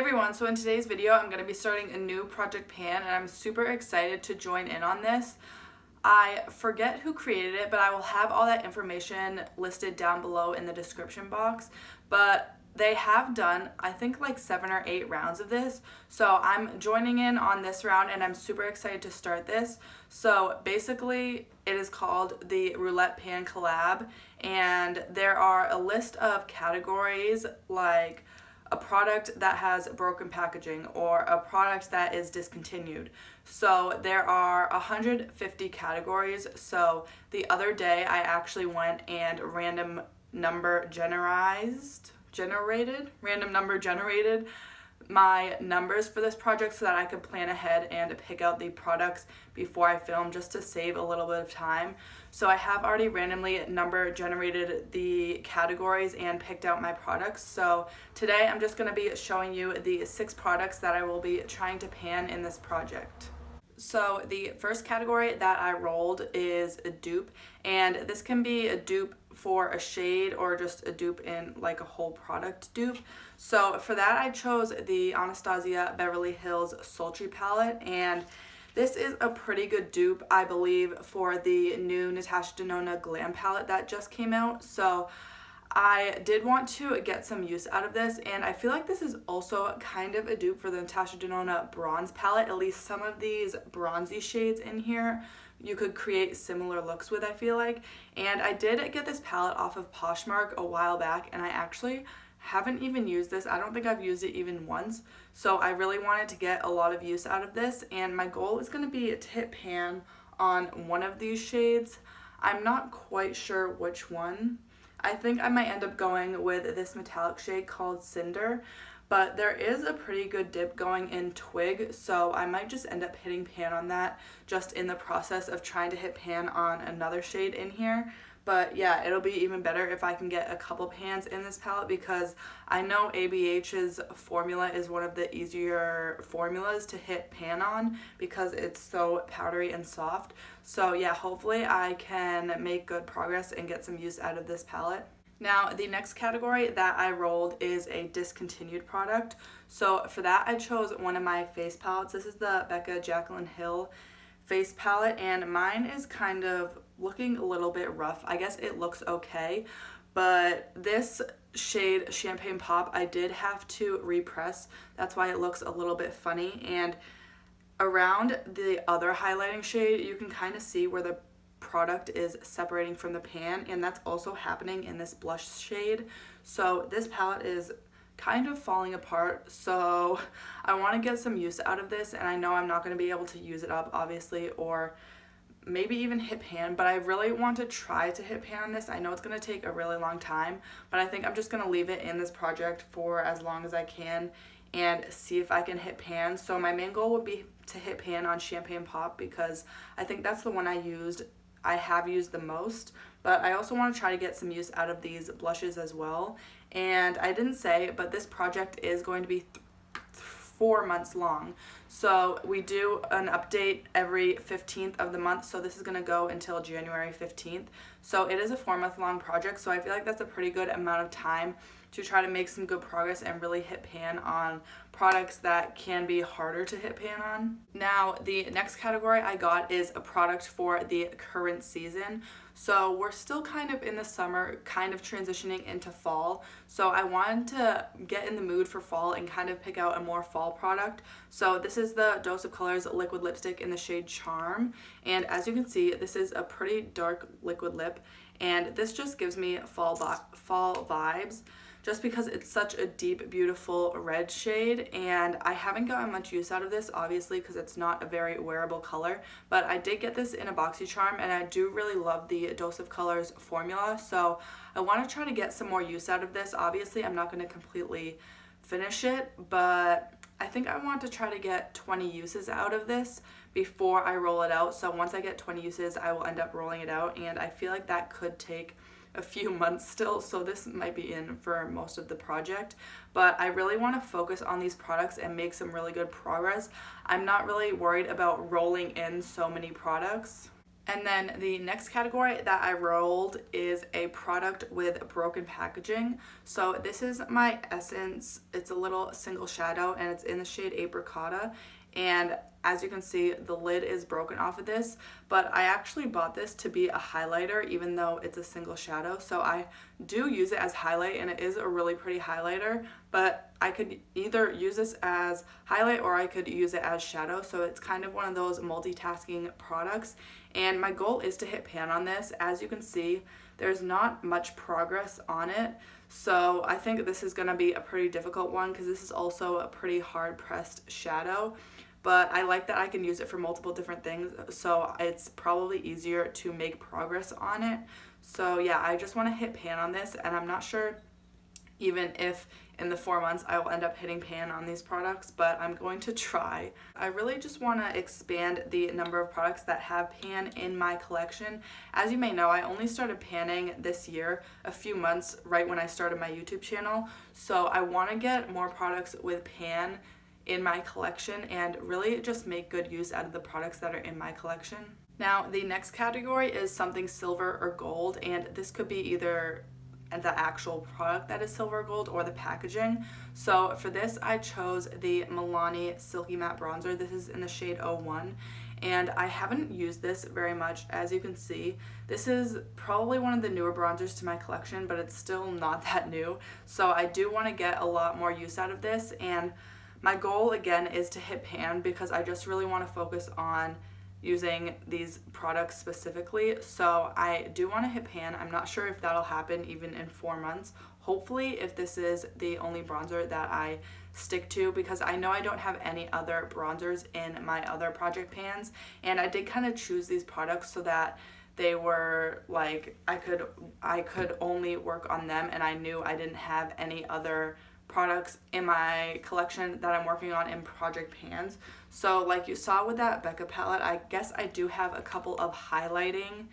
everyone, so in today's video I'm going to be starting a new project pan and I'm super excited to join in on this. I forget who created it, but I will have all that information listed down below in the description box. But they have done, I think, like 7 or 8 rounds of this. So I'm joining in on this round and I'm super excited to start this. So basically it is called the Roulette Pan Collab, and there are a list of categories like a product that has broken packaging or a product that is discontinued. So there are 150 categories. So the other day I actually went and random number generated my numbers for this project so that I could plan ahead and pick out the products before I film, just to save a little bit of time. So I have already randomly number generated the categories and picked out my products. So today I'm just going to be showing you the 6 products that I will be trying to pan in this project. So the first category that I rolled is a dupe, and this can be a dupe for a shade or just a dupe in like a whole product dupe. So for that I chose the Anastasia Beverly Hills Sultry palette, and this is a pretty good dupe, I believe, for the new Natasha Denona Glam palette that just came out. So I did want to get some use out of this, and I feel like this is also kind of a dupe for the Natasha Denona Bronze palette. At least some of these bronzy shades in here you could create similar looks with, I feel like. And I did get this palette off of Poshmark a while back, and I actually haven't even used this. I don't think I've used it even once. So I really wanted to get a lot of use out of this, and my goal is going to be to hit pan on one of these shades. I'm not quite sure which one. I think I might end up going with this metallic shade called Cinder, but there is a pretty good dip going in Twig, so I might just end up hitting pan on that just in the process of trying to hit pan on another shade in here. But yeah, it'll be even better if I can get a couple pans in this palette, because I know ABH's formula is one of the easier formulas to hit pan on because it's so powdery and soft. So yeah, hopefully I can make good progress and get some use out of this palette. Now, the next category that I rolled is a discontinued product. So for that I chose one of my face palettes. This is the Becca Jaclyn Hill face palette, and mine is kind of looking a little bit rough. I guess it looks okay, but this shade Champagne Pop I did have to repress. That's why it looks a little bit funny, and around the other highlighting shade you can kind of see where the product is separating from the pan, and that's also happening in this blush shade. So this palette is kind of falling apart, so I want to get some use out of this, and I know I'm not going to be able to use it up obviously, or maybe even hit pan, but I really want to try to hit pan on this. I know it's going to take a really long time, but I think I'm just going to leave it in this project for as long as I can and see if I can hit pan. So my main goal would be to hit pan on Champagne Pop, because I think that's the one I have used the most, but I also want to try to get some use out of these blushes as well. And I didn't say, but this project is going to be 4 months long. So we do an update every 15th of the month, so this is going to go until January 15th. So it is a 4-month long project, so I feel like that's a pretty good amount of time to try to make some good progress and really hit pan on products that can be harder to hit pan on. Now, the next category I got is a product for the current season. So we're still kind of in the summer, kind of transitioning into fall. So I wanted to get in the mood for fall and kind of pick out a more fall product. So this is the Dose of Colors liquid lipstick in the shade Charm. And as you can see, this is a pretty dark liquid lip, and this just gives me fall vibes, just because it's such a deep, beautiful red shade. And I haven't gotten much use out of this, obviously, because it's not a very wearable color, but I did get this in a BoxyCharm, and I do really love the Dose of Colors formula, so I want to try to get some more use out of this. Obviously, I'm not going to completely finish it, but I think I want to try to get 20 uses out of this before I roll it out. So once I get 20 uses, I will end up rolling it out, and I feel like that could take a few months still, so this might be in for most of the project. But I really want to focus on these products and make some really good progress. I'm not really worried about rolling in so many products. And then the next category that I rolled is a product with broken packaging. So this is my Essence. It's a little single shadow and it's in the shade Apricotta. And as you can see, the lid is broken off of this, but I actually bought this to be a highlighter even though it's a single shadow. So I do use it as highlight and it is a really pretty highlighter, but I could either use this as highlight or I could use it as shadow. So it's kind of one of those multitasking products. And my goal is to hit pan on this. As you can see, there's not much progress on it. So I think this is going to be a pretty difficult one because this is also a pretty hard pressed shadow. But I like that I can use it for multiple different things, so it's probably easier to make progress on it. So yeah, I just want to hit pan on this, and I'm not sure even if in the 4 months I will end up hitting pan on these products, but I'm going to try. I really just want to expand the number of products that have pan in my collection. As you may know, I only started panning this year, a few months right when I started my YouTube channel, so I want to get more products with pan in my collection and really just make good use out of the products that are in my collection. Now, the next category is something silver or gold, and this could be either the actual product that is silver or gold or the packaging. So for this, I chose the Milani Silky Matte Bronzer. This is in the shade 01, and I haven't used this very much. As you can see, this is probably one of the newer bronzers to my collection, but it's still not that new. So I do want to get a lot more use out of this, and my goal again is to hit pan because I just really want to focus on using these products specifically. So I do want to hit pan. I'm not sure if that'll happen even in 4 months. Hopefully, if this is the only bronzer that I stick to, because I know I don't have any other bronzers in my other project pans, and I did kind of choose these products so that they were like I could only work on them, and I knew I didn't have any other products in my collection that I'm working on in project pans. So like you saw with that Becca palette, I guess I do have a couple of highlighting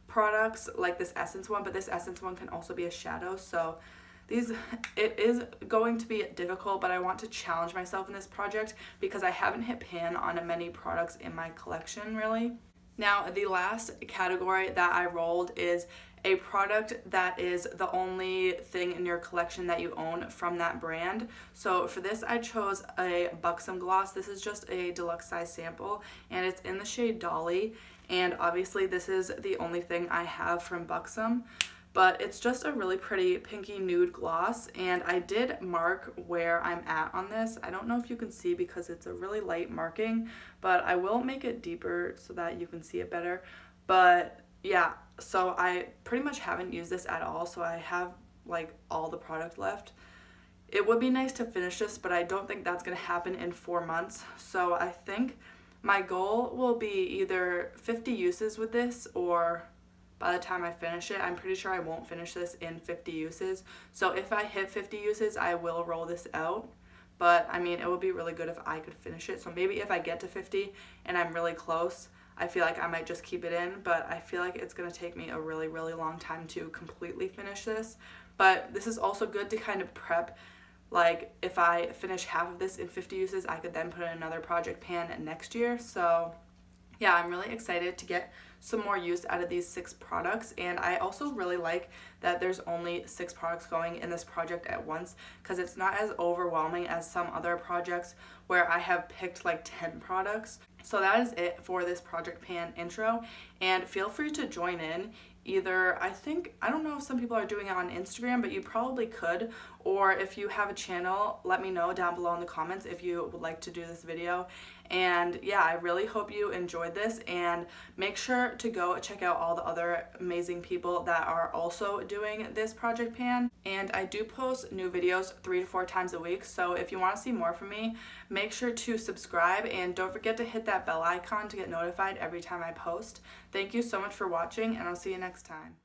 products like this Essence one, but this Essence one can also be a shadow. So it is going to be difficult, but I want to challenge myself in this project because I haven't hit pan on many products in my collection really. Now, the last category that I rolled is a product that is the only thing in your collection that you own from that brand. So for this, I chose a Buxom gloss. This is just a deluxe size sample, and it's in the shade Dolly. And obviously, this is the only thing I have from Buxom. But it's just a really pretty pinky nude gloss, and I did mark where I'm at on this. I don't know if you can see because it's a really light marking, but I will make it deeper so that you can see it better. But yeah, so I pretty much haven't used this at all, so I have like all the product left. It would be nice to finish this, but I don't think that's going to happen in 4 months. So I think my goal will be either 50 uses with this, or by the time I finish it, I'm pretty sure I won't finish this in 50 uses. So if I hit 50 uses, I will roll this out. But I mean, it would be really good if I could finish it. So maybe if I get to 50 and I'm really close, I feel like I might just keep it in. But I feel like it's going to take me a really, really long time to completely finish this. But this is also good to kind of prep. Like if I finish half of this in 50 uses, I could then put in another project pan next year. So yeah, I'm really excited to get some more use out of these 6 products, and I also really like that there's only 6 products going in this project at once because it's not as overwhelming as some other projects where I have picked like 10 products. So that is it for this project pan intro, and feel free to join in. Either, I don't know if some people are doing it on Instagram, but you probably could, or if you have a channel, let me know down below in the comments if you would like to do this video. And yeah, I really hope you enjoyed this, and make sure to go check out all the other amazing people that are also doing this project pan. And I do post new videos 3 to 4 times a week, so if you want to see more from me, make sure to subscribe, and don't forget to hit that bell icon to get notified every time I post. Thank you so much for watching, and I'll see you next time.